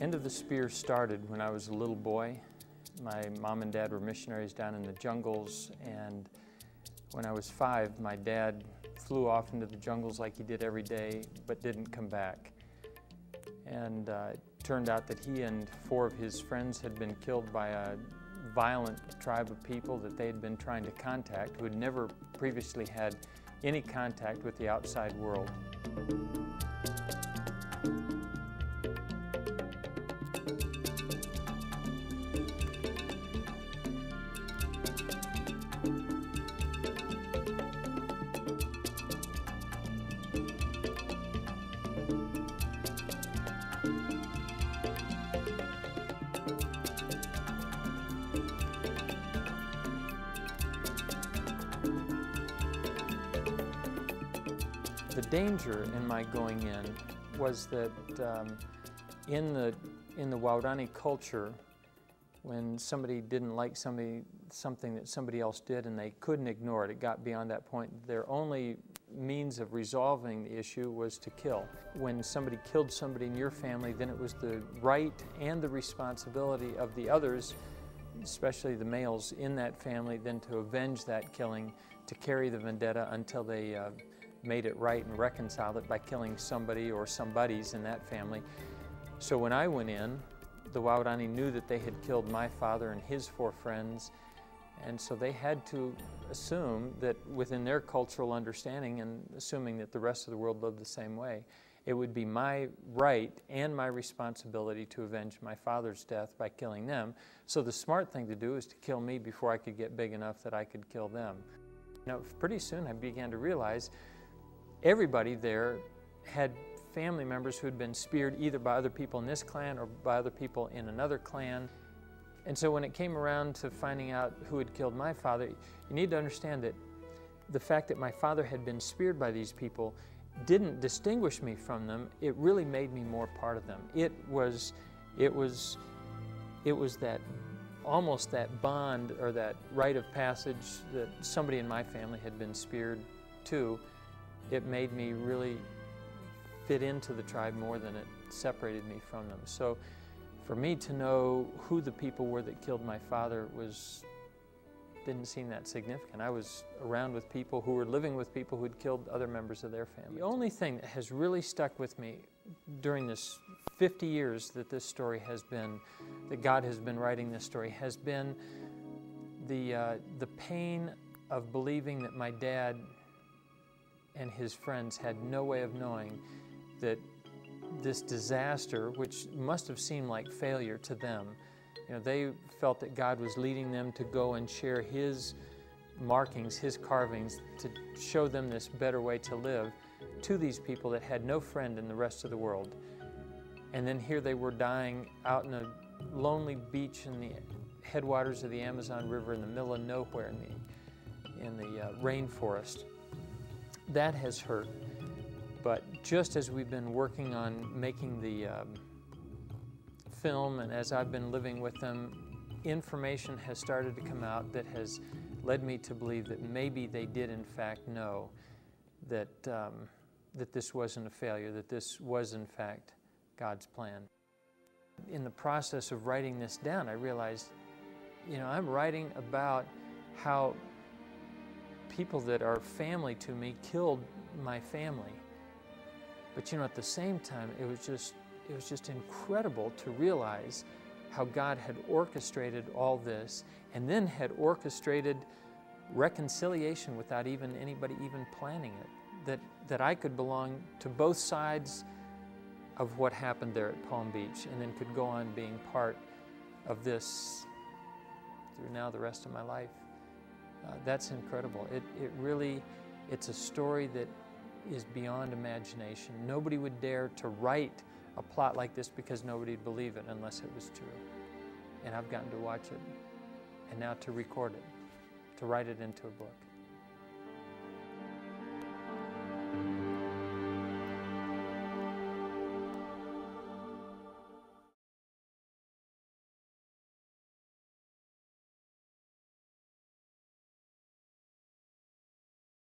End of the Spear started when I was a little boy. My mom and dad were missionaries down in the jungles, and when I was 5, my dad flew off into the jungles like he did every day, but didn't come back. And it turned out that he and 4 of his friends had been killed by a violent tribe of people that they had been trying to contact, who had never previously had any contact with the outside world. The danger in my going in was that in the Waodani culture, when somebody didn't like something that somebody else did and they couldn't ignore it, it got beyond that point, their only means of resolving the issue was to kill. When somebody killed somebody in your family, then it was the right and the responsibility of the others, especially the males in that family, then to avenge that killing, to carry the vendetta until they made it right and reconciled it by killing somebody or somebodies in that family. So when I went in, the Waodani knew that they had killed my father and his 4 friends, and so they had to assume that within their cultural understanding, and assuming that the rest of the world lived the same way, it would be my right and my responsibility to avenge my father's death by killing them. So the smart thing to do is to kill me before I could get big enough that I could kill them. Now, pretty soon I began to realize everybody there had family members who had been speared either by other people in this clan or by other people in another clan. And so when it came around to finding out who had killed my father, you need to understand that the fact that my father had been speared by these people didn't distinguish me from them. It really made me more part of them. It was that almost that bond or that rite of passage that somebody in my family had been speared too. It made me really fit into the tribe more than it separated me from them. So for me to know who the people were that killed my father didn't seem that significant. I was around with people who were living with people who had killed other members of their family. The only thing that has really stuck with me during this 50 years that this story has been, that God has been writing this story, has been the pain of believing that my dad and his friends had no way of knowing that this disaster, which must have seemed like failure to them, they felt that God was leading them to go and share His markings, His carvings, to show them this better way to live to these people that had no friend in the rest of the world. And then here they were dying out in a lonely beach in the headwaters of the Amazon River in the middle of nowhere in the rainforest. That has hurt, but just as we've been working on making the film and as I've been living with them, information has started to come out that has led me to believe that maybe they did in fact know that, that this wasn't a failure, that this was in fact God's plan. In the process of writing this down, I realized, I'm writing about how people that are family to me killed my family. But at the same time, it was just incredible to realize how God had orchestrated all this and then had orchestrated reconciliation without anybody even planning it. That I could belong to both sides of what happened there at Palm Beach and then could go on being part of this through now the rest of my life. That's incredible. It's a story that is beyond imagination. Nobody would dare to write a plot like this because nobody would believe it unless it was true. And I've gotten to watch it, and now to record it, to write it into a book.